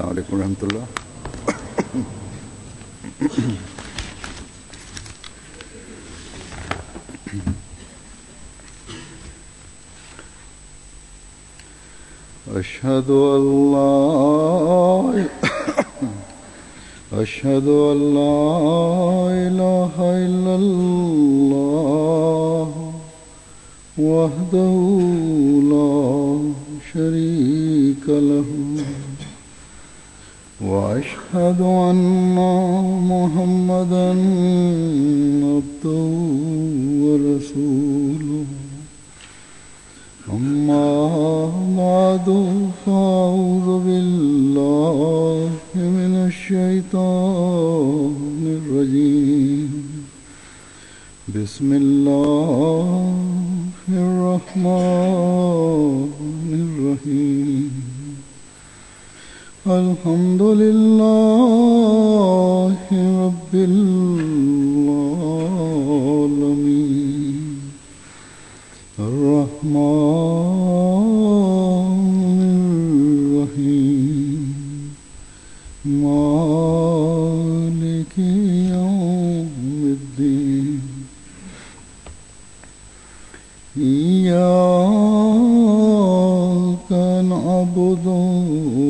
السلام عليكم ورحمة الله. أشهد أن لا إله إلا الله وحده لا شريك له وأشهد أن محمدا عبده ورسوله أما بعد فأعوذ بالله من الشيطان الرجيم بسم الله الرحمن الرحيم الحمد لله رب العالمين الرحمن الرحيم مالك يوم الدين إياك نعبد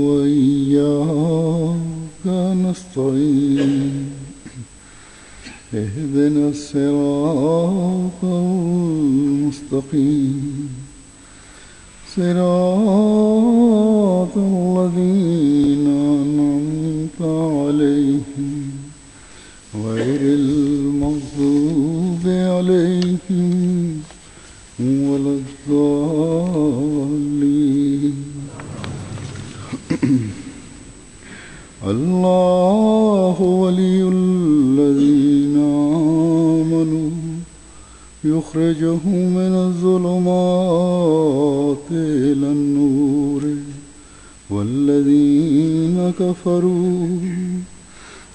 وإياك نستعين اهدنا الصراط المستقيم صراط الذين أنعمت عليهم غير المغضوب عليهم ولا الضالين. الله ولي الذين آمنوا يخرجهم من الظلمات إلى النور والذين كفروا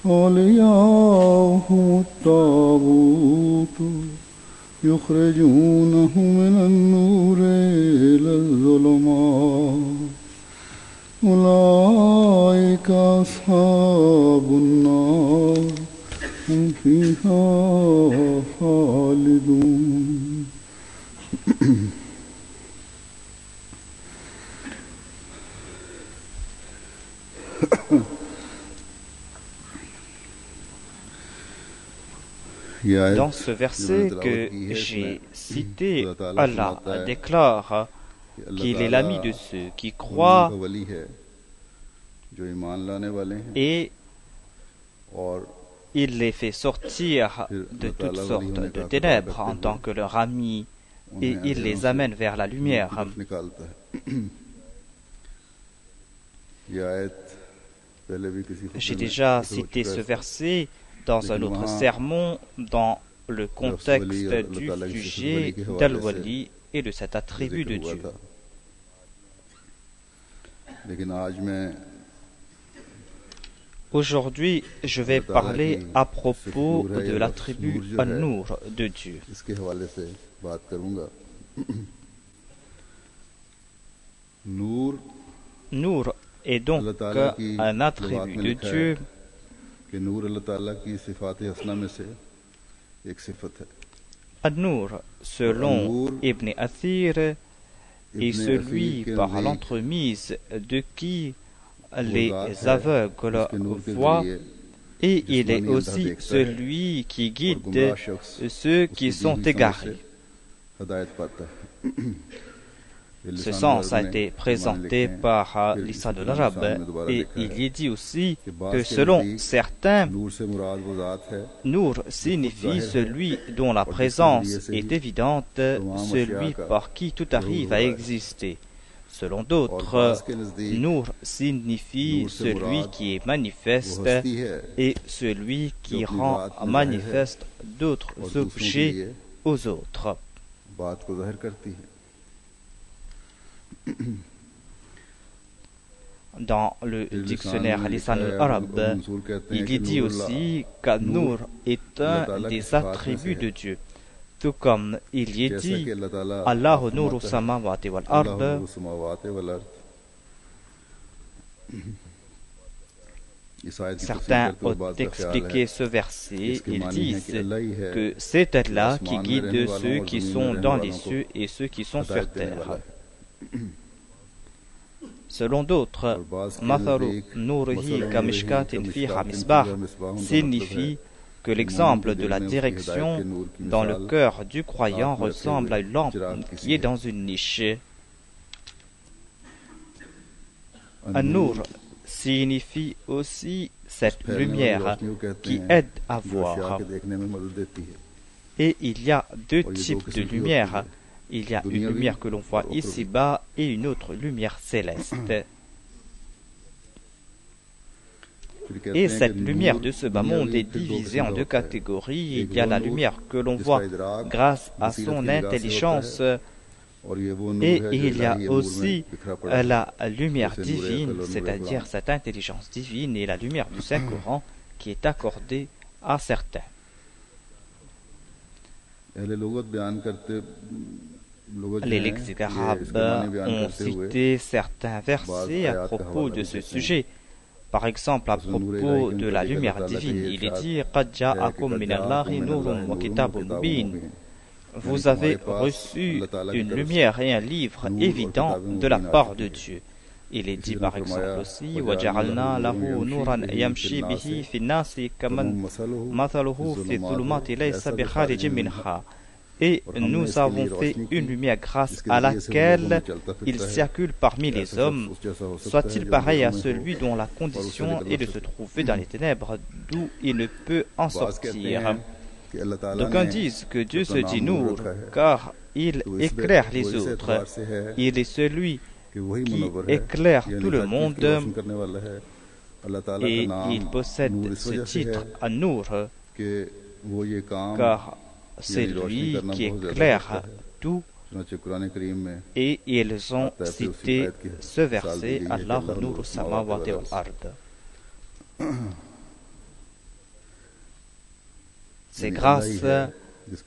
أولياؤهم الطاغوت يخرجونهم من النور إلى الظلمات أولئك أصحاب النار هم فيها خالدون. Dans ce verset que j'ai cité, Allah déclare qu'il est l'ami de ceux qui croient et il les fait sortir de toutes sortes de ténèbres en tant que leur ami et il les amène vers la lumière. J'ai déjà cité ce verset dans un autre sermon dans le contexte du sujet d'Al-Wali et de cet attribut de Dieu. Aujourd'hui, je vais parler à propos de l'attribut An-Nur de Dieu. Nour est donc un attribut de Dieu An-Nur, selon Ibn Athir, est celui par l'entremise de qui les aveugles voient et il est aussi celui qui guide ceux qui sont égarés. Ce sens a été présenté par Lisan al-Arab et il y dit aussi que selon certains, Nour signifie celui dont la présence est évidente, celui par qui tout arrive à exister. Selon d'autres, Nour signifie celui qui est manifeste et celui qui rend manifeste d'autres objets aux autres. Dans le dictionnaire Lisan al-Arab, il est dit aussi qu'An-Nur est un des attributs de Dieu. Tout comme il y est dit Allahu nuru samawati wal ard. Certains ont expliqué ce verset, ils disent que c'est Allah qui guide ceux qui sont dans les cieux et ceux qui sont sur terre. Selon d'autres, Mathalu Nurihi Kamishkatin Fiha Misbah signifie que l'exemple de la direction dans le cœur du croyant ressemble à une lampe qui est dans une niche. An-Nur signifie aussi cette lumière qui aide à voir. Et il y a deux types de lumière. Il y a une lumière que l'on voit ici-bas et une autre lumière céleste. Et cette lumière de ce bas monde est divisée en deux catégories. Il y a la lumière que l'on voit grâce à son intelligence et il y a aussi la lumière divine, c'est-à-dire cette intelligence divine et la lumière du Saint-Coran qui est accordée à certains. Les lexiques arabes ont cité certains versets à propos de ce sujet. Par exemple, à propos de la lumière divine, il est dit قَدْ جَاءَكُم مِّنَ اللَّهِ نُورٌ وَكِتَابٌ مُّبِينٌ. Vous avez reçu une lumière et un livre évident de la part de Dieu. Il est dit par exemple aussi وَجَعَلْنَا لَهُ نُورًا يَمْشِي بِهِ فِي النَّاسِ كَمَنْ مَثَلُهُ فِي الظُّلُمَاتِ لَيْسَ بِخَارِجٍ مِّنْهَا. Et nous avons fait une lumière grâce à laquelle il circule parmi les hommes, soit-il pareil à celui dont la condition est de se trouver dans les ténèbres, d'où il ne peut en sortir. D'aucuns disent que Dieu se dit Nour, car il éclaire les autres. Il est celui qui éclaire tout le monde et il possède ce titre à Nour, car c'est lui qui éclaire tout. Et ils ont cité ce verset Allah Nour samawati wal ard. C'est grâce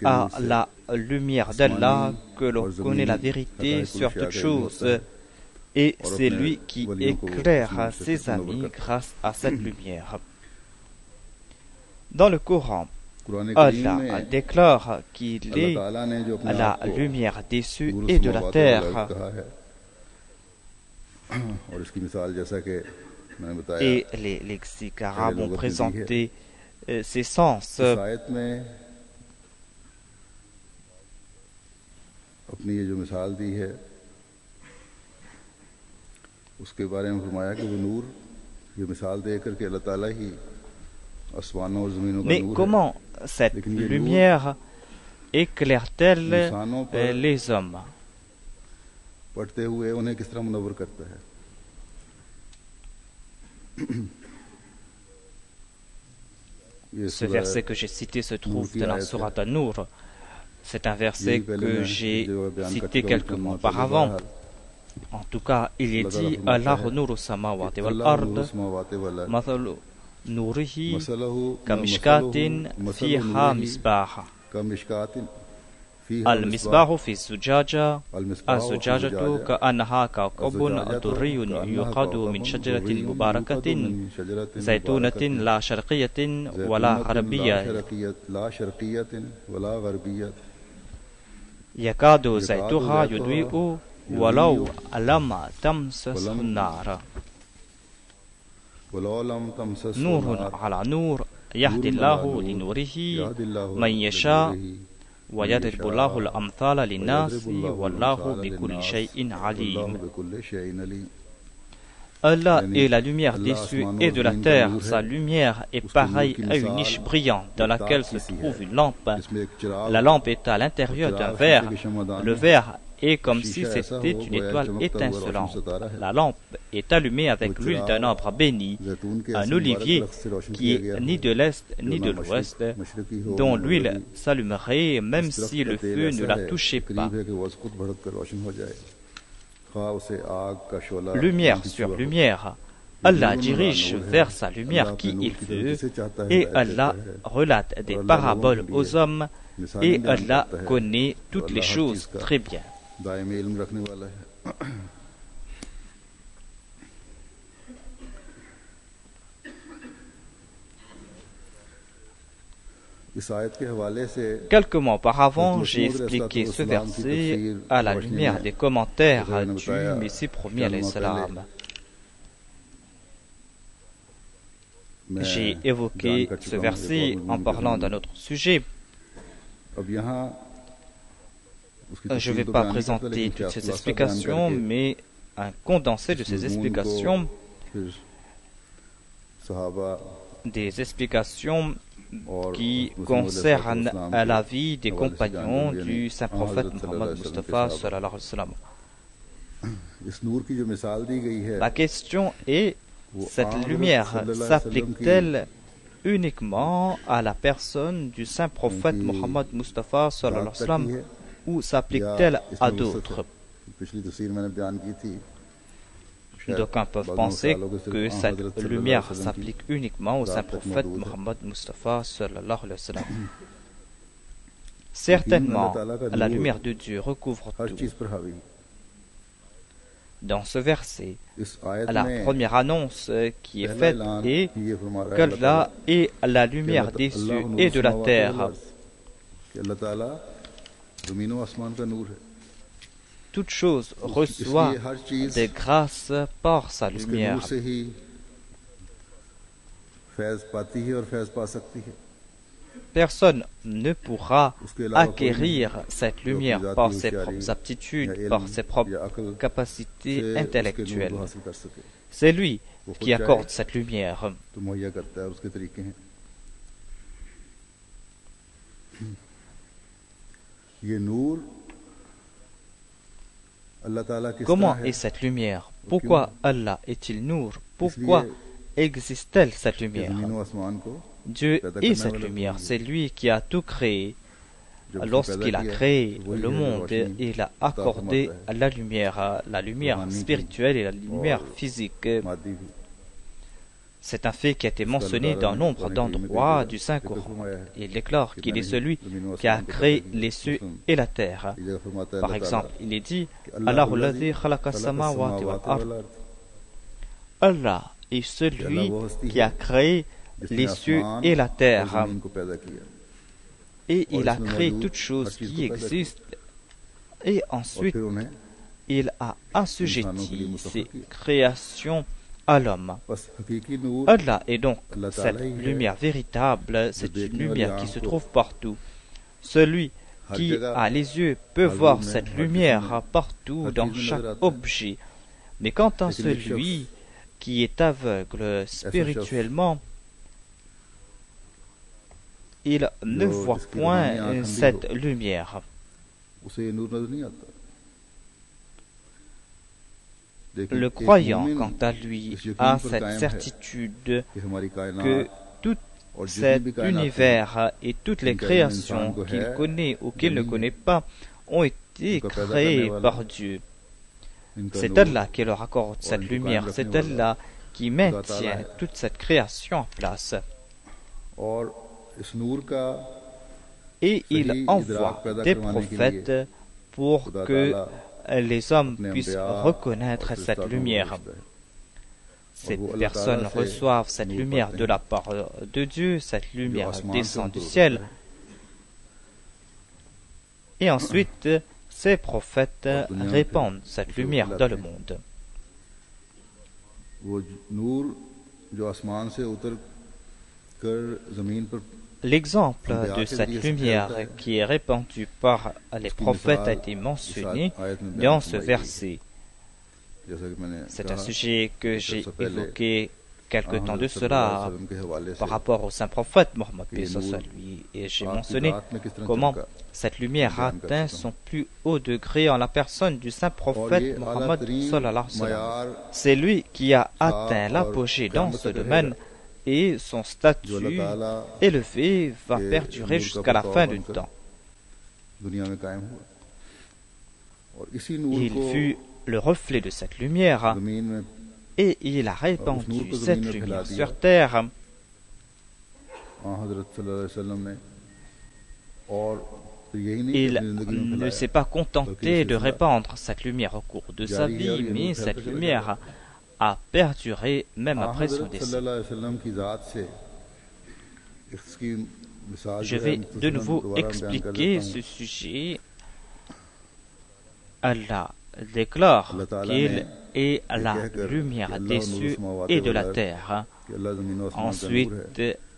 à la lumière d'Allah que l'on connaît la vérité sur toute chose. Et c'est lui qui éclaire ses amis grâce à cette lumière. Dans le Coran, Allah déclare qu'il est la lumière des cieux et de la terre. Et les lexiques arabes ont présenté ces sens. Mais comment cette lumière éclaire-t-elle les hommes? Ce verset que j'ai cité se trouve dans la Sourate An-Nur. C'est un verset que j'ai cité quelques mois auparavant. En tout cas, il est dit Allah nuru samawati wal ard mathalu nurihi kamishkatin fiha misbah المصباح في الزجاجة الزجاجة كأنها كوكب دري يوقد من شجرة مباركة زيتونة لا شرقية ولا غربية يكاد زيتها يضيء ولو لم تمسسه النار نور على نور يهدي الله لنوره من يشاء ويضرب الله الأمثال للناس والله بكل شيء عليم. Allah est la lumière des cieux et de la terre. Sa lumière est pareille à une niche brillante dans laquelle se trouve une lampe. La lampe est à l'intérieur d'un verre. Le verre est comme si c'était une étoile étincelante. La lampe est allumée avec l'huile d'un arbre béni, un olivier qui est ni de l'est ni de l'ouest, dont l'huile s'allumerait même si le feu ne la touchait pas. Lumière sur lumière, Allah dirige vers sa lumière qui il veut, et Allah relate des paraboles aux hommes, et Allah connaît toutes les choses très bien. Quelques mois auparavant, j'ai expliqué ce verset à la lumière des commentaires du Messie premier alayhi salam. J'ai évoqué ce verset en parlant d'un autre sujet. Je ne vais pas présenter toutes ces explications, mais un condensé de ces explications, des explications qui concernent la vie des compagnons du saint prophète Muhammad Mustafa sallallahu alayhi wa sallam. La question est, cette lumière s'applique-t-elle uniquement à la personne du saint prophète Muhammad Mustafa sallallahu alayhi wa sallam ou s'applique-t-elle à d'autres? D'aucuns peuvent penser que cette lumière s'applique uniquement au saint prophète Muhammad Mustafa sallallahu alayhi wa sallam. Certainement, la lumière de Dieu recouvre tout. Dans ce verset, la première annonce qui est faite est qu'Allah est la lumière des cieux et de la terre. Toute chose reçoit des grâces par sa lumière. Personne ne pourra acquérir cette lumière par ses propres aptitudes, par ses propres capacités intellectuelles. C'est lui qui accorde cette lumière. Comment est cette lumière? Pourquoi Allah est-il Nour? Pourquoi existe-t-elle cette lumière? Dieu est cette lumière, c'est lui qui a tout créé. Lorsqu'il a créé le monde, il a accordé la lumière spirituelle et la lumière physique. C'est un fait qui a été mentionné dans nombre d'endroits du Saint-Coran. Il déclare qu'il est celui qui a créé les cieux et la terre. Par exemple, il est dit Allah est celui qui a créé les cieux et la terre. Et il a créé toutes choses qui existent. Et ensuite, il a assujetti ces créations à l'homme. Allah est donc cette lumière véritable, c'est une lumière qui se trouve partout. Celui qui a les yeux peut voir cette lumière partout dans chaque objet. Mais quant à celui qui est aveugle spirituellement, il ne voit point cette lumière. Le croyant, quant à lui, a cette certitude que tout cet univers et toutes les créations qu'il connaît ou qu'il ne connaît pas ont été créées par Dieu. C'est Allah qui leur accorde cette lumière, c'est Allah qui maintient toute cette création en place. Et il envoie des prophètes pour que les hommes puissent reconnaître cette lumière. Ces personnes reçoivent cette lumière de la part de Dieu, cette lumière descend du ciel. Et ensuite, ces prophètes répandent cette lumière dans le monde. L'exemple de cette lumière qui est répandue par les prophètes a été mentionné dans ce verset. C'est un sujet que j'ai évoqué quelque temps de cela par rapport au saint prophète Mohammed lui, et j'ai mentionné comment cette lumière atteint son plus haut degré en la personne du saint prophète Mohammed. C'est lui qui a atteint l'apogée dans ce domaine et son statut élevé va perdurer jusqu'à la fin du temps. Il fut le reflet de cette lumière et il a répandu cette lumière sur terre. Il ne s'est pas contenté de répandre cette lumière au cours de sa vie, mais cette lumière a perduré même après son décès. Je vais de nouveau expliquer ce sujet. Allah déclare qu'il est la lumière des cieux et de la terre. Ensuite,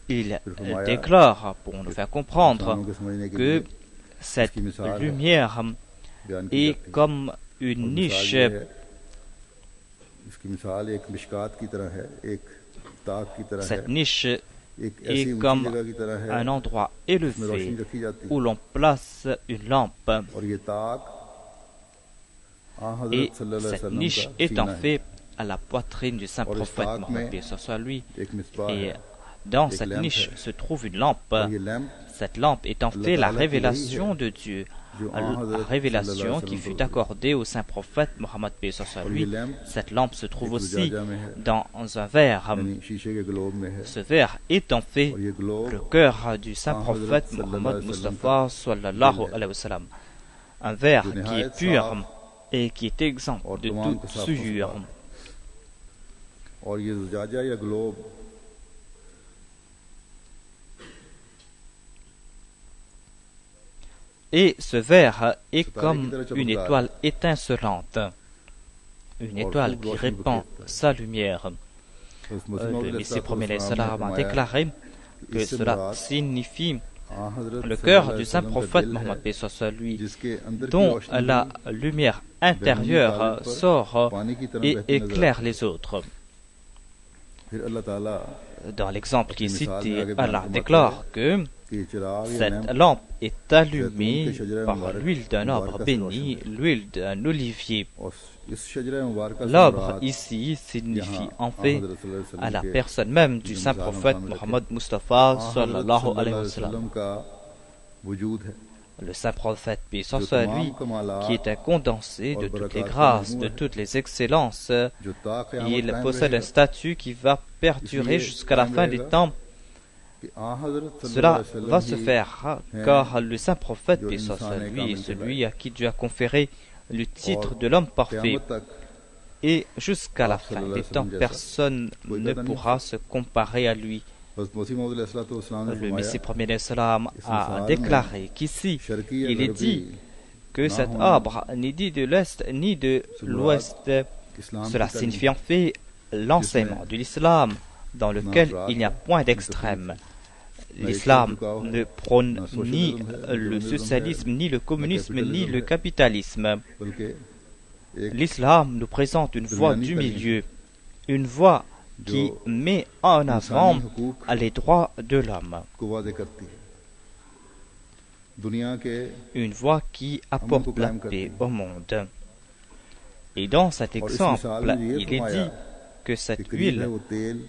il déclare, pour nous faire comprendre, que cette lumière est comme une niche. Cette niche est comme un endroit élevé où l'on place une lampe. Et cette niche est en fait à la poitrine du saint prophète Mohammed, paix soit lui. Et dans cette niche se trouve une lampe. Cette lampe est en fait la révélation de Dieu, la révélation qui fut accordée au saint prophète Mohammed, paix soit lui. Cette lampe se trouve aussi dans un verre. Ce verre est en fait le cœur du saint prophète Mohammed Mustafa sallallahu alayhi wa sallam. Un verre qui est pur et qui est exempt de toute souillure. Et ce verre est comme une étoile étincelante, une étoile qui répand sa lumière. Le Messie premier salam a déclaré que cela signifie le cœur du saint prophète Mohammed, paix soit lui, dont la lumière intérieure sort et éclaire les autres. Dans l'exemple qui est cité, Allah déclare que cette lampe est allumée par l'huile d'un arbre béni, l'huile d'un olivier. L'arbre ici signifie en fait à la personne même du saint prophète Mohammed Mustafa sallallahu alayhi wa sallam. Le saint prophète, paix soit lui, qui est un condensé de toutes les grâces, de toutes les excellences. Il possède un statut qui va perdurer jusqu'à la fin des temps. Cela va se faire car le saint prophète, paix soit lui, est celui à qui Dieu a conféré le titre de l'homme parfait. Et jusqu'à la fin des temps, personne ne pourra se comparer à lui. Le Messie premier salam a déclaré qu'ici, il est dit que cet arbre n'est dit de l'Est ni de l'Ouest. Cela signifie en fait l'enseignement de l'islam dans lequel il n'y a point d'extrême. L'islam ne prône ni le socialisme, ni le communisme, ni le capitalisme. L'islam nous présente une voie du milieu, une voie qui met en avant les droits de l'homme, une voie qui apporte la paix au monde. Et dans cet exemple, il est dit que cette huile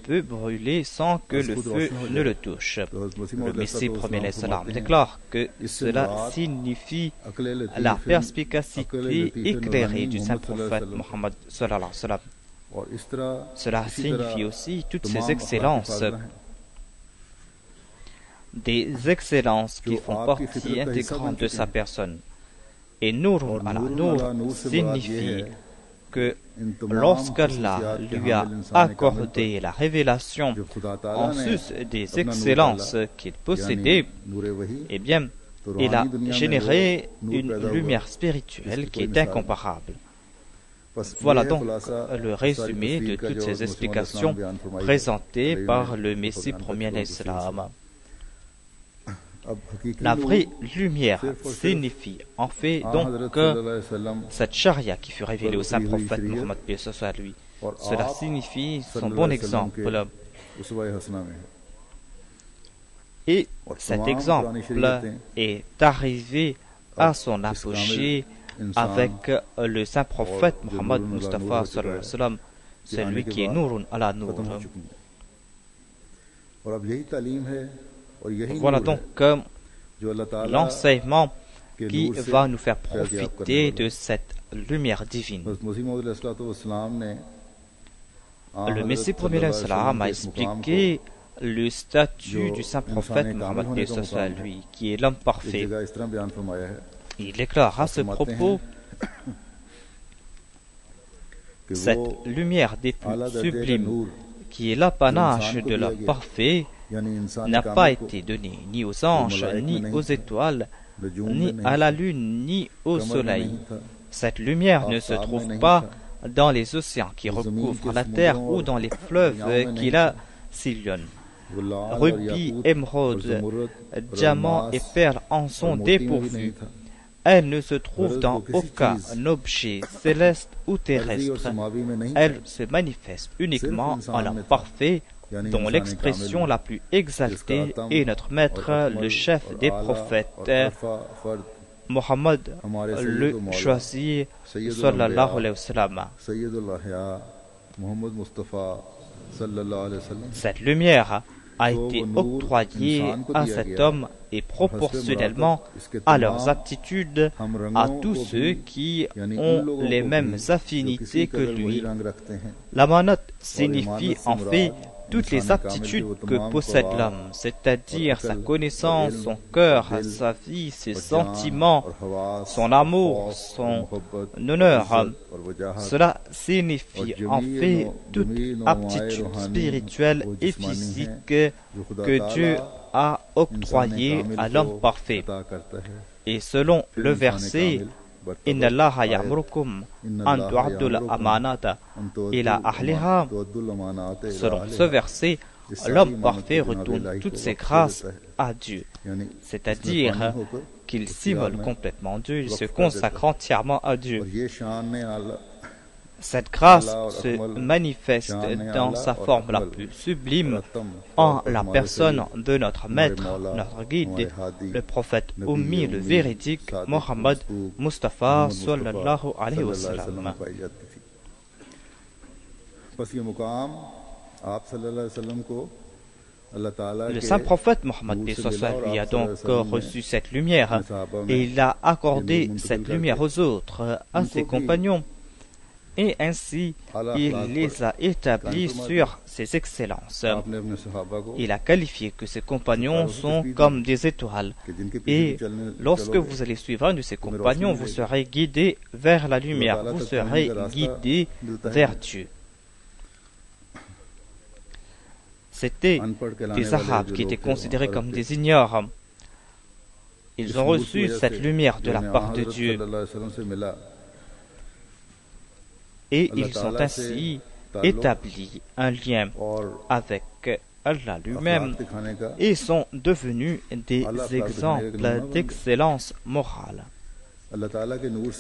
peut brûler sans que le feu ne le touche. Le Messie premier salam déclare que cela signifie la perspicacité éclairée du saint prophète Mohammed sallallahu alayhi wa sallam. Cela signifie aussi toutes ces excellences, des excellences qui font partie intégrante de sa personne. Et Nour ala Nour signifie que lorsqu'Allah lui a accordé la révélation en sus des excellences qu'il possédait, eh bien, il a généré une lumière spirituelle qui est incomparable. Voilà donc le résumé de toutes ces explications présentées par le Messie premier l'Islam. La vraie lumière signifie en fait donc que cette charia qui fut révélée au saint prophète Mohammed, paix soit lui, cela signifie son bon exemple. Et cet exemple est arrivé à son apogée avec le saint prophète Mohammed Mustafa sallallahu alayhi wa sallam, celui qui est Nourun ala Nour. Voilà donc l'enseignement qui va nous faire profiter de cette lumière divine. Le Messie premier salam a expliqué le statut du saint prophète Mohammed, paix soit lui, qui est l'homme parfait. Il déclare à ce propos: cette lumière des plus sublimes, qui est l'apanage de l'homme parfait, n'a pas été donné ni aux anges, ni aux étoiles, ni à la lune, ni au soleil. Cette lumière ne se trouve pas dans les océans qui recouvrent la terre ou dans les fleuves qui la sillonnent. Rubis, émeraude, diamants et perles en sont dépourvus. Elle ne se trouve dans aucun objet céleste ou terrestre. Elle se manifeste uniquement en l'homme parfait, dont l'expression la plus exaltée est notre maître, le chef des prophètes, Mohammed, le choisi, sallallahu alayhi wa sallam. Cette lumière a été octroyée à cet homme et proportionnellement à leurs aptitudes à tous ceux qui ont les mêmes affinités que lui. L'amanat signifie en fait toutes les aptitudes que possède l'homme, c'est-à-dire sa connaissance, son cœur, sa vie, ses sentiments, son amour, son honneur. Cela signifie en fait toute aptitude spirituelle et physique que Dieu a octroyée à l'homme parfait. Et selon le verset Inna Allaha ya'murukum an tu'addu al-amanata ila ahliha. Selon ce verset, l'homme parfait retourne toutes ses grâces à Dieu, c'est-à-dire qu'il s'immole complètement Dieu, il se consacre entièrement à Dieu. Cette grâce se manifeste dans sa forme la plus sublime en la personne de notre maître, notre guide, le prophète Ummi, le véridique Mohammed Mustafa sallallahu alayhi wa sallam. Le saint prophète Mohammed lui a donc reçu cette lumière et il a accordé cette lumière aux autres, à ses compagnons. Et ainsi, il les a établis sur ses excellences. Il a qualifié que ses compagnons sont comme des étoiles. Et lorsque vous allez suivre un de ses compagnons, vous serez guidé vers la lumière, vous serez guidé vers Dieu. C'étaient des Arabes qui étaient considérés comme des ignorants. Ils ont reçu cette lumière de la part de Dieu. Et ils ont ainsi établi un lien avec Allah lui-même et sont devenus des exemples d'excellence morale.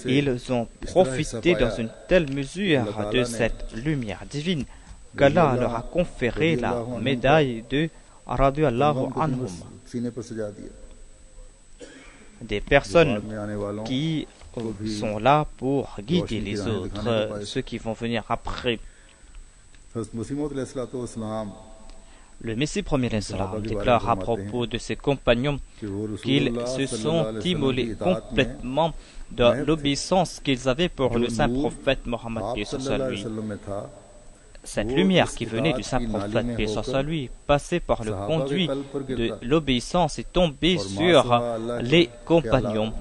Ils ont profité dans une telle mesure de cette lumière divine qu'Allah leur a conféré la médaille de Radiyallahu anhum. Des personnes qui sont là pour guider les autres, ceux qui vont venir après. Le Messie premier déclare à propos de ses compagnons qu'ils se sont immolés complètement de l'obéissance qu'ils avaient pour le saint prophète Mohammed lui. Cette lumière qui venait du saint prophète lui, passée par le conduit de l'obéissance, est tombée sur les compagnons.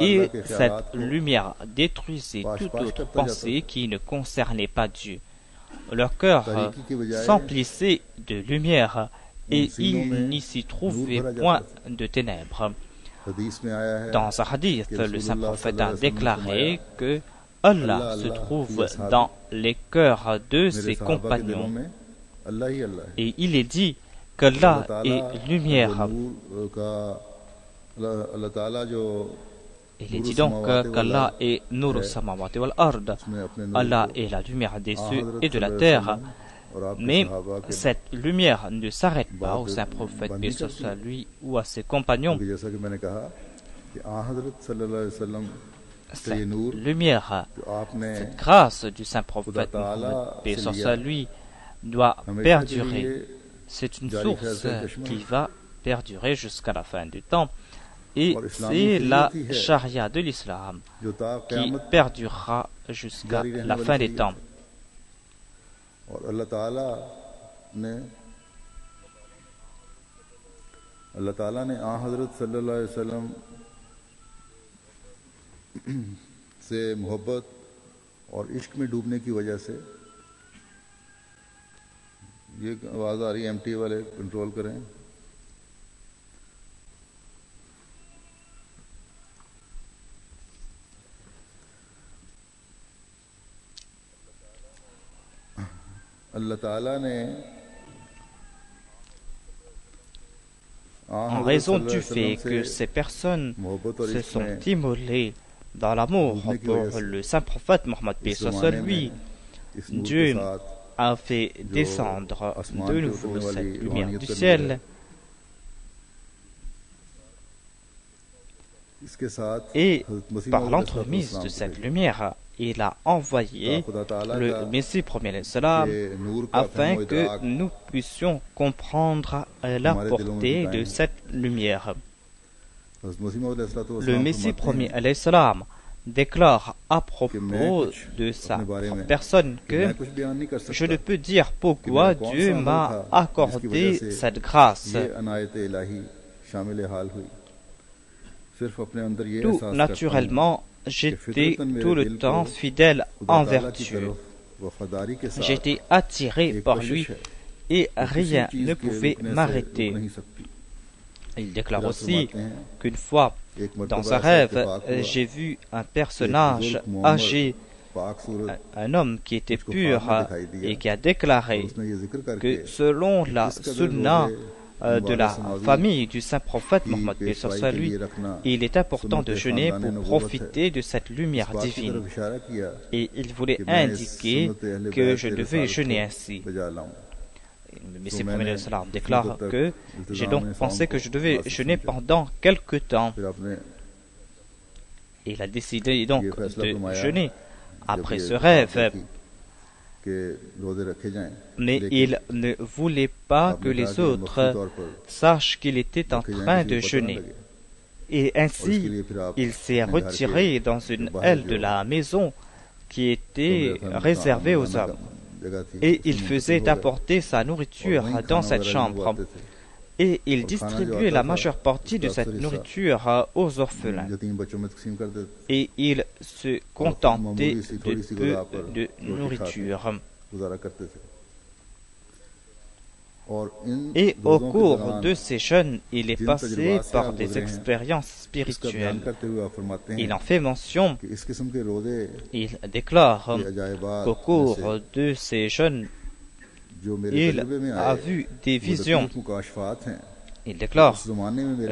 Et cette lumière détruisait toute autre pensée qui ne concernait pas Dieu. Leur cœur s'emplissait de lumière et il n'y s'y trouvait point de ténèbres. Dans un hadith, le saint prophète a déclaré que Allah se trouve dans les cœurs de ses compagnons. Et il est dit qu'Allah est lumière. Il est dit donc qu'Allah est Nur samawati wal ard. Allah est la lumière des cieux et de la terre. Mais cette lumière ne s'arrête pas au saint prophète, paix soit sur lui, ou à ses compagnons. Cette lumière, cette grâce du saint prophète, paix soit sur lui, doit perdurer. C'est une source qui va perdurer jusqu'à la fin du temps. Et c'est la charia de l'islam qui perdurera jusqu'à la fin des temps. Allah Ta'ala ne Hazrat sallallahu alayhi wa sallam से मोहब्बत और इश्क में डूबने की वजह से ये आवाज आ रही है एमटी वाले कंट्रोल करें अल्लाह ताला ने en raison du fait que ces personnes se sont immolées dans l'amour pour le saint prophète Mohammed paix soit lui, Dieu a fait descendre de nouveau cette lumière du ciel et par l'entremise de cette lumière, il a envoyé le Messie premier salam afin que nous puissions comprendre la portée de cette lumière. Le Messie premier salam déclare à propos de sa personne que je ne peux dire pourquoi Dieu m'a accordé cette grâce. Tout naturellement, j'étais tout le temps fidèle envers Dieu. J'étais attiré par lui et rien ne pouvait m'arrêter. Il déclare aussi qu'une fois, dans un rêve, j'ai vu un personnage âgé, un homme qui était pur et qui a déclaré que selon la sunna de la famille du saint prophète Mohammed paix soit lui, il est important de jeûner pour profiter de cette lumière divine. Et il voulait indiquer que je devais jeûner ainsi. Le Messie premier salam déclare que j'ai donc pensé que je devais jeûner pendant quelque temps. Il a décidé donc de jeûner après ce rêve. Mais il ne voulait pas que les autres sachent qu'il était en train de jeûner. Et ainsi, il s'est retiré dans une aile de la maison qui était réservée aux hommes. Et il faisait apporter sa nourriture dans cette chambre. Et il distribuait la majeure partie de cette nourriture aux orphelins. Et il se contentait de peu de nourriture. Et au cours de ces jeûnes, il est passé par des expériences spirituelles. Il en fait mention. Il déclare qu'au cours de ces jeûnes, il a vu des visions. Il déclare,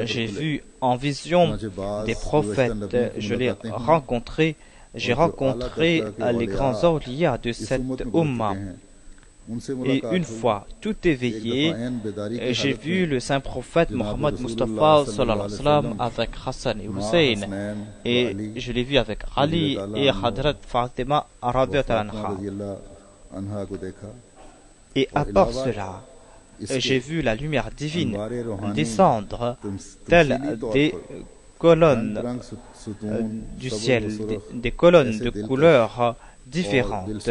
j'ai vu en vision des prophètes, je les rencontrés, j'ai rencontré les grands awliya de cette Ummah. Et une fois tout éveillé, j'ai vu le saint prophète Mohammed Mustafa sallallahu alayhi wa sallam avec Hassan et Hussein. Et je l'ai vu avec Ali et Hadrat Fatima radhiyallahu anha. Et à part cela, j'ai vu la lumière divine descendre telles des colonnes du ciel, des colonnes de couleurs différentes.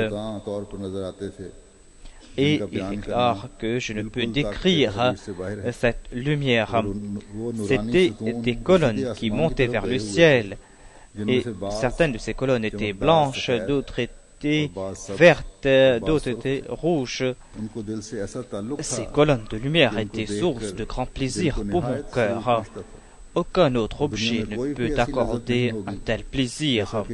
Et il déclare que je ne peux décrire cette lumière. C'était des colonnes qui montaient vers le ciel. Et certaines de ces colonnes étaient blanches, d'autres étaient vertes, d'autres étaient rouges. Ces colonnes de lumière étaient source de grand plaisir pour mon cœur. Aucun autre objet ne peut accorder un tel plaisir.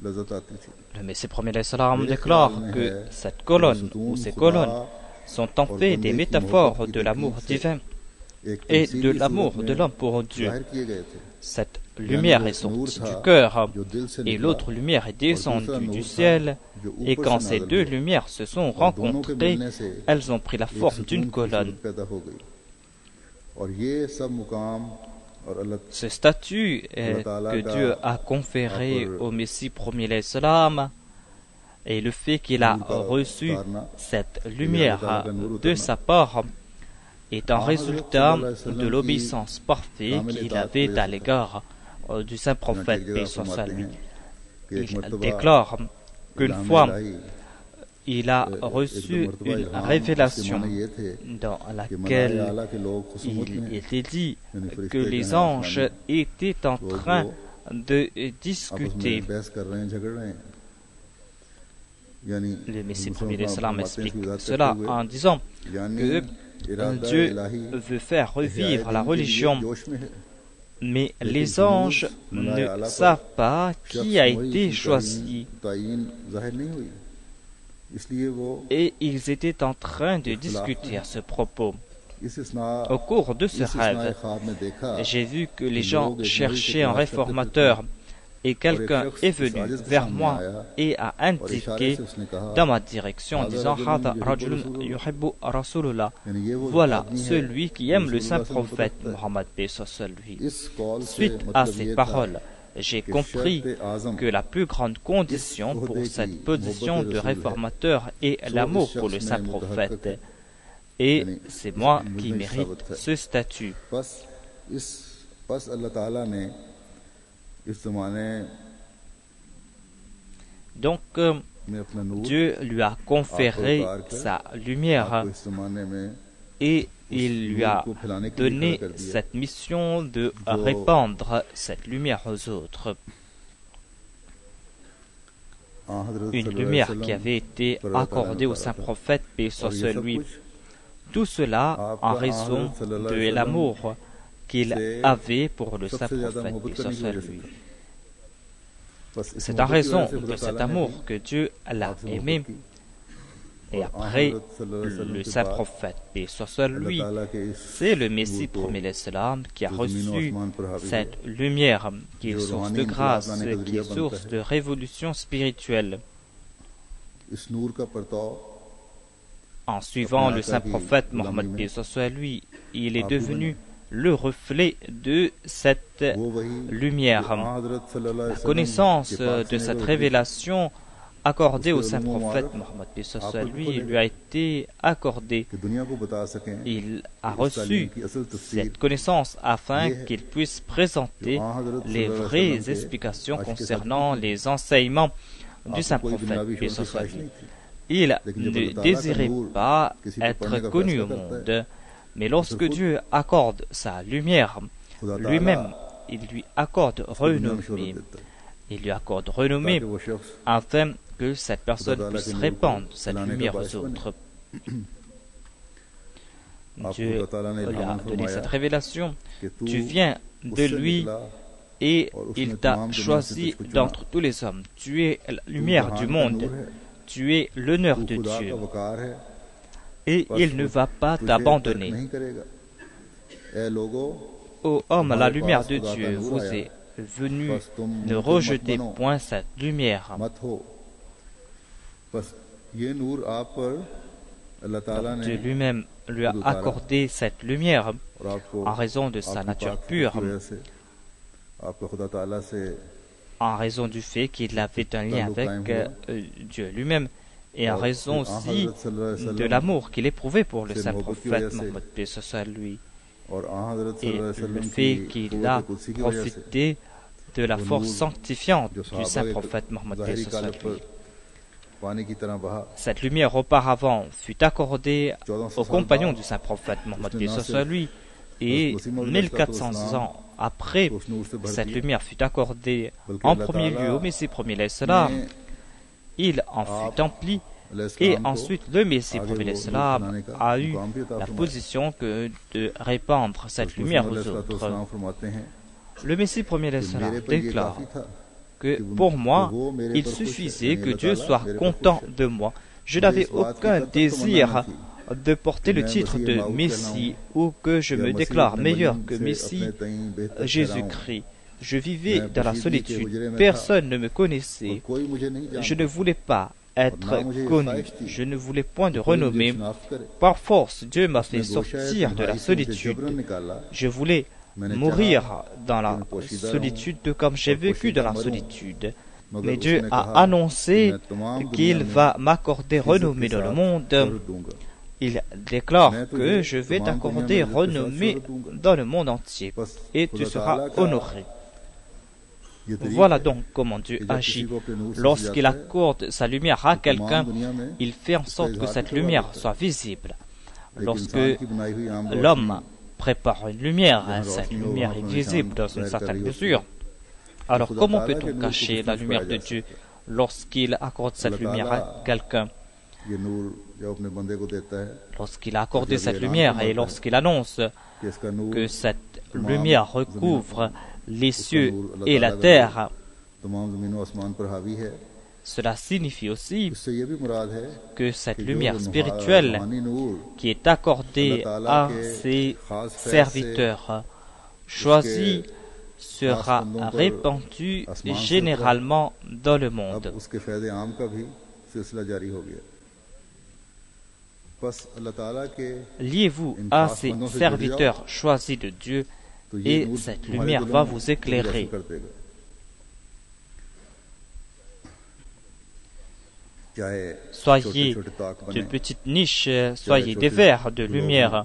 Le Messie premier salam déclare que cette colonne ou ces colonnes sont en fait des métaphores de l'amour divin et de l'amour de l'homme pour Dieu. Cette lumière est sortie du cœur et l'autre lumière est descendue du ciel, et quand ces deux lumières se sont rencontrées, elles ont pris la forme d'une colonne. Ce statut que Dieu a conféré au Messie premier salam et le fait qu'il a reçu cette lumière de sa part est un résultat de l'obéissance parfaite qu'il avait à l'égard du saint prophète paix soit lui. Il déclare qu'une fois il a reçu une révélation dans laquelle il était dit que les anges étaient en train de discuter. Le Messie premier l'Islam explique cela en disant que Dieu veut faire revivre la religion, mais les anges ne savent pas qui a été choisi. Et ils étaient en train de discuter à ce propos. Au cours de ce rêve, j'ai vu que les gens cherchaient un réformateur et quelqu'un est venu vers moi et a indiqué dans ma direction en disant voilà celui qui aime le saint prophète Mohammed paix soit lui. Suite à ces paroles, j'ai compris que la plus grande condition pour cette position de réformateur est l'amour pour le saint prophète. Et c'est moi qui mérite ce statut. Donc, Dieu lui a conféré sa lumière et il lui a donné cette mission de répandre cette lumière aux autres. Une lumière qui avait été accordée au saint prophète, paix soit sur lui. Tout cela en raison de l'amour qu'il avait pour le saint prophète, paix soit sur lui. C'est en raison de cet amour que Dieu l'a aimé. Et après, le saint prophète, paix soit sur lui, c'est le Messie premier l'Islam qui a reçu cette lumière qui est source de grâce, qui est source de révolution spirituelle. En suivant le saint prophète Mohammed paix soit sur lui, il est devenu le reflet de cette lumière. La connaissance de cette révélation accordée au saint prophète Mohammed paix soit sur lui a été accordée. Il a reçu cette connaissance afin qu'il puisse présenter les vraies explications concernant les enseignements du saint prophète paix soit sur lui. Il ne désirait pas être connu au monde, mais lorsque Dieu accorde sa lumière, lui-même, il lui accorde renommée. Il lui accorde renommée afin que cette personne puisse répandre cette lumière aux autres. Dieu lui a donné cette révélation. Tu viens de lui et il t'a choisi d'entre tous les hommes. Tu es la lumière du monde. Tu es l'honneur de Dieu. Et il ne va pas t'abandonner. Ô homme, la lumière de Dieu vous est venue, ne rejetez point cette lumière. Dieu lui-même lui a accordé cette lumière en raison de sa nature pure, en raison du fait qu'il avait un lien avec Dieu lui-même, et en raison aussi de l'amour qu'il éprouvait pour le saint prophète Mohammed paix soit sur lui, et le fait qu'il a profité de la force sanctifiante du saint prophète Mohammed paix soit sur lui. Cette lumière auparavant fut accordée aux compagnons du saint prophète Mohammed paix soit sur lui, et 1400 ans après, cette lumière fut accordée en premier lieu au Messie premier l'Islam. Il en fut empli et ensuite le Messie premier l'Islam a eu la position que de répandre cette lumière aux autres. Le Messie premier l'Islam déclare que pour moi, il suffisait que Dieu soit content de moi. Je n'avais aucun désir de porter le titre de Messie ou que je me déclare meilleur que Messie Jésus-Christ. Je vivais dans la solitude. Personne ne me connaissait. Je ne voulais pas être connu. Je ne voulais point de renommée. Par force, Dieu m'a fait sortir de la solitude. Je voulais mourir dans la solitude comme j'ai vécu dans la solitude. Mais Dieu a annoncé qu'il va m'accorder renommée dans le monde. Il déclare que je vais t'accorder renommée dans le monde entier et tu seras honoré. Voilà donc comment Dieu agit. Lorsqu'il accorde sa lumière à quelqu'un, il fait en sorte que cette lumière soit visible. Lorsque l'homme prépare une lumière, cette lumière est visible dans une certaine mesure. Alors comment peut-on cacher la lumière de Dieu? lorsqu'il accorde cette lumière à quelqu'un. ये नूर जब अपने बंदे को देता है Lorsqu'il a accordé cette lumière et lorsqu'il annonce कि इसका नूर que cette lumière recouvre les cieux et la terre, तमाम ज़मीन और आसमान पर हावी है, cela signifie aussi इससे ये भी मुराद है que cette कि जो lumière spirituelle रूहानी नूर qui est accordée à ses serviteurs choisis sera répandue généralement dans le अब monde. उसके फैज़ आम का भी सिलसिला जारी हो गया. बस अल्लाह ताला के Liez-vous à ces serviteurs choisis de Dieu तो ये et नूर cette तुम्हारे lumière दिलों va में vous रोशन éclairer. कर देगा. चाहे Soyez छोटे-छोटे ताक de बने, petites niches, soyez des vers de lumière.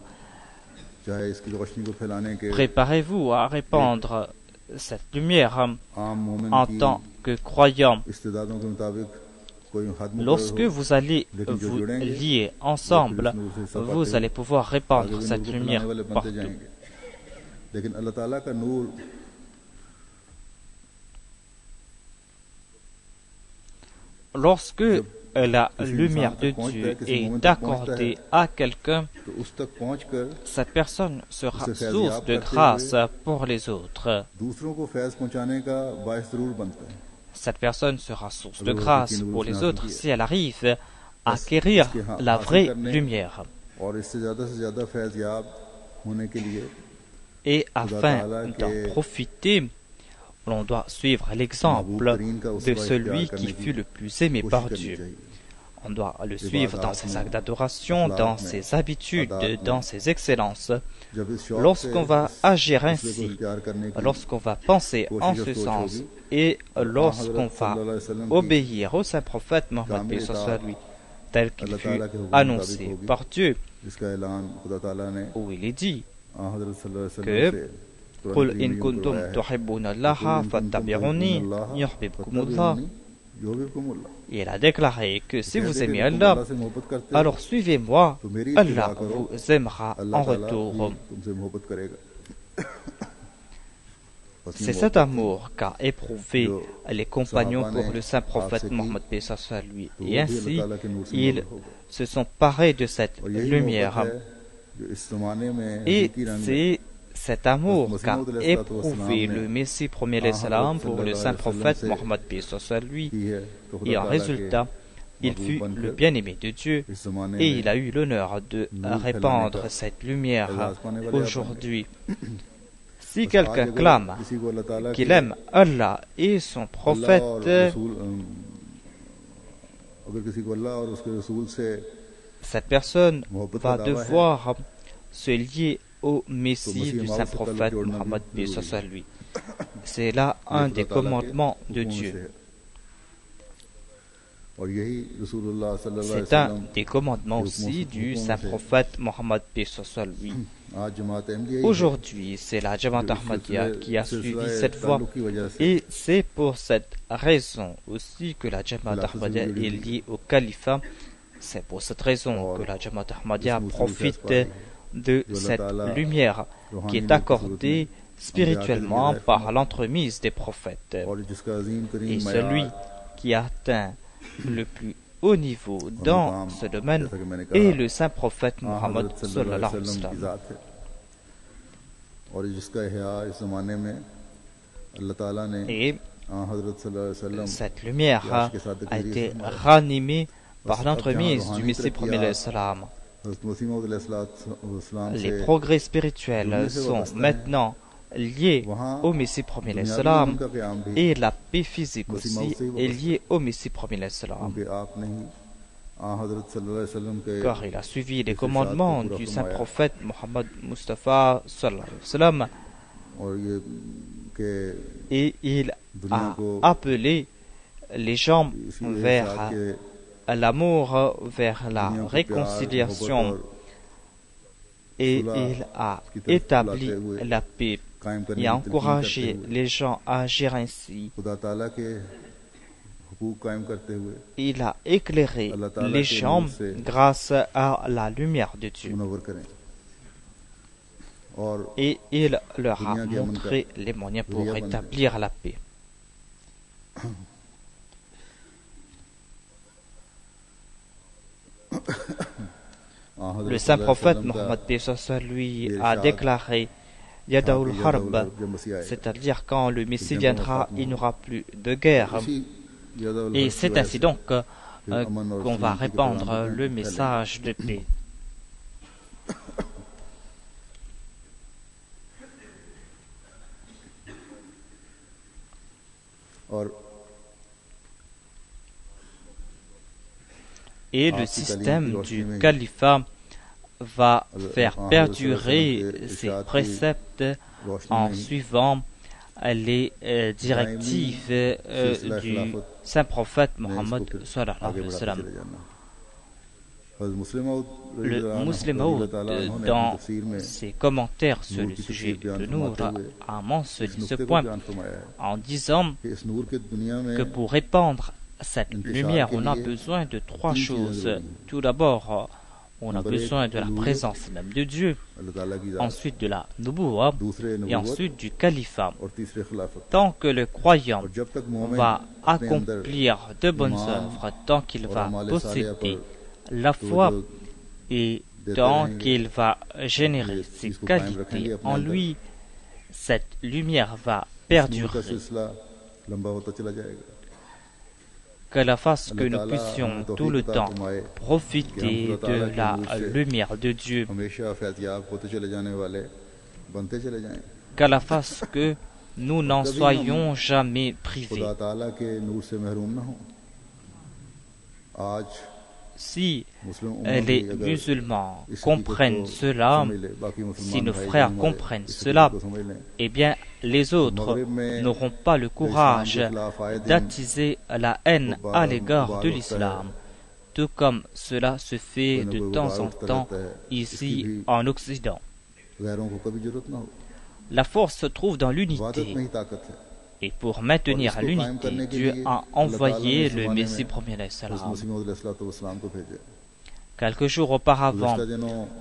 चाहे इसकी रोशनी को फैलाने के Préparez-vous à répandre cette lumière आम मोमिन en की tant que croyant. इस्तेदादों के मुताबिक कोई हद मुकर्रर Lorsque हो, vous allez vous lier ensemble, vous allez pouvoir répandre आगे cette नूर lumière फैलाने वाले बनते partout. जाएंगे. लेकिन अल्लाह ताला का नूर Lorsque la lumière de Dieu est accordée à quelqu'un, तो उस तक पहुंचकर cette personne sera source de grâce pour les autres. दूसरों को फैज पहुंचाने का बायस जरूर बनता है. Cette personne sera source de grâce pour les autres si elle arrive à acquérir la vraie lumière. और इससे से ज्यादा फैज याब होने के लिए Et afin d'en profiter, l'on doit suivre l'exemple de celui qui fut le plus aimé par Dieu. On doit le suivre dans ses actes d'adoration, dans ses habitudes, dans ses excellences. Lorsqu'on va agir ainsi, lorsqu'on va penser en ce sens et lorsqu'on va obéir au saint prophète Mohammed paix soit lui, tel qu'il fut annoncé par Dieu, जिसका ऐलान खुदा ताला ने où il est dit हज़रत सल्लल्लाहु अलैहि que वसल्लम से قل إن كنتم تحبون الله فاتبعوني يحببكم الله. Et il a déclaré que si vous aimez Allah, alors suivez-moi, Allah vous aimera en retour. C'est cet amour qu'a éprouvé les compagnons pour le saint prophète Mohammed paix soit lui. Et ainsi, ils se sont parés de cette lumière. Et c'est cet amour qu'a éprouvé le Messie premier l'Islam pour le saint prophète Mohammed paix soit lui. Et en résultat, il fut le bien-aimé de Dieu et il a eu l'honneur de répandre cette lumière aujourd'hui. Si quelqu'un clame qu'il aime Allah et son prophète, cette personne va devoir se lier au Messie du saint prophète Mohammed paix soit lui. C'est là un des commandements de Dieu. C'est un des commandements aussi du saint prophète Mohammed paix soit lui. Aujourd'hui, c'est la Jamaat Ahmadiyya qui a suivi cette voie et c'est pour cette raison aussi que la Jamaat Ahmadiyya est liée au califat. C'est pour cette raison que la Jamaat Ahmadiyya profite de cette lumière qui est accordée spirituellement par l'entremise des prophètes. Et celui qui atteint le plus haut niveau dans ce domaine est le saint prophète Mohammed sallallahu alayhi wa sallam. Et cette lumière a été ranimée par l'entremise du Messie premier l'Islam. Les progrès spirituels sont maintenant liés au Messie premier l'Islam et la paix physique aussi est liée au Messie premier l'Islam. Car il a suivi les commandements du saint prophète Mohammed Mustafa sallallahu alayhi wa sallam et il a appelé les gens vers l'amour, vers la réconciliation et il a établi la paix et a encouragé les gens à agir ainsi. Il a éclairé les gens grâce à la lumière de Dieu. Et il leur a montré les moyens pour établir la paix. Le saint prophète Mohammed lui a déclaré Yadaul Harb, c'est-à-dire quand le Messie viendra, il n'y aura plus de guerre. Et c'est ainsi donc qu'on va répandre le message de paix. Et le système du califat va faire perdurer ses préceptes en suivant les directives du saint prophète Mohammed sallallahu alayhi wa sallam. Le Muslim Maud, dans ses commentaires sur le sujet de Nour, a mentionné ce point en disant que pour répandre cette lumière, on a besoin de trois choses. Tout d'abord, on a besoin de la présence même de Dieu, ensuite de la Nubuwa et ensuite du califat. Tant que le croyant va accomplir de bonnes œuvres, tant qu'il va posséder la foi et tant qu'il va générer ses qualités en lui, cette lumière va perdurer. Qu'Allah fasse que nous puissions tout le temps profiter de la lumière de Dieu. Qu'Allah fasse que nous n'en soyons jamais privés. Si les musulmans comprennent cela, si nos frères comprennent cela, eh bien les autres n'auront pas le courage d'attiser la haine à l'égard de l'islam, tout comme cela se fait de temps en temps ici en Occident. La force se trouve dans l'unité. Et pour maintenir l'unité, Dieu a envoyé le Messie premier. Quelques jours auparavant,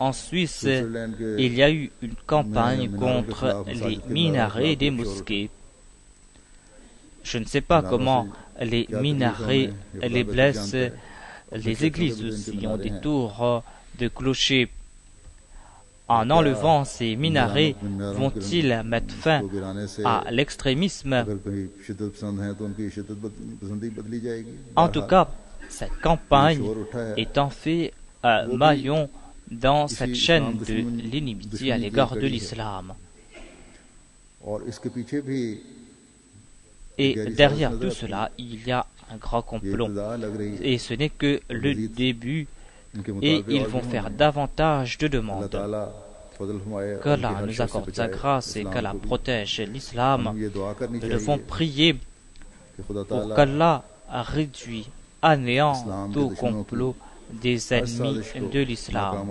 en Suisse, il y a eu une campagne contre les minarets des mosquées. Je ne sais pas comment les minarets les blessent. Les églises aussi ont des tours de clochers. En enlevant ces minarets, vont-ils mettre fin à l'extrémisme? En tout cas, cette campagne est en fait un maillon dans cette chaîne de l'inimitié à l'égard de l'islam. Et derrière tout cela, il y a un grand complot. Et ce n'est que le début. Et ils vont faire davantage de demandes. Qu'Allah nous accorde sa grâce et qu'Allah protège l'islam. Nous devons prier pour qu'Allah réduise à néant tout complot des ennemis de l'islam.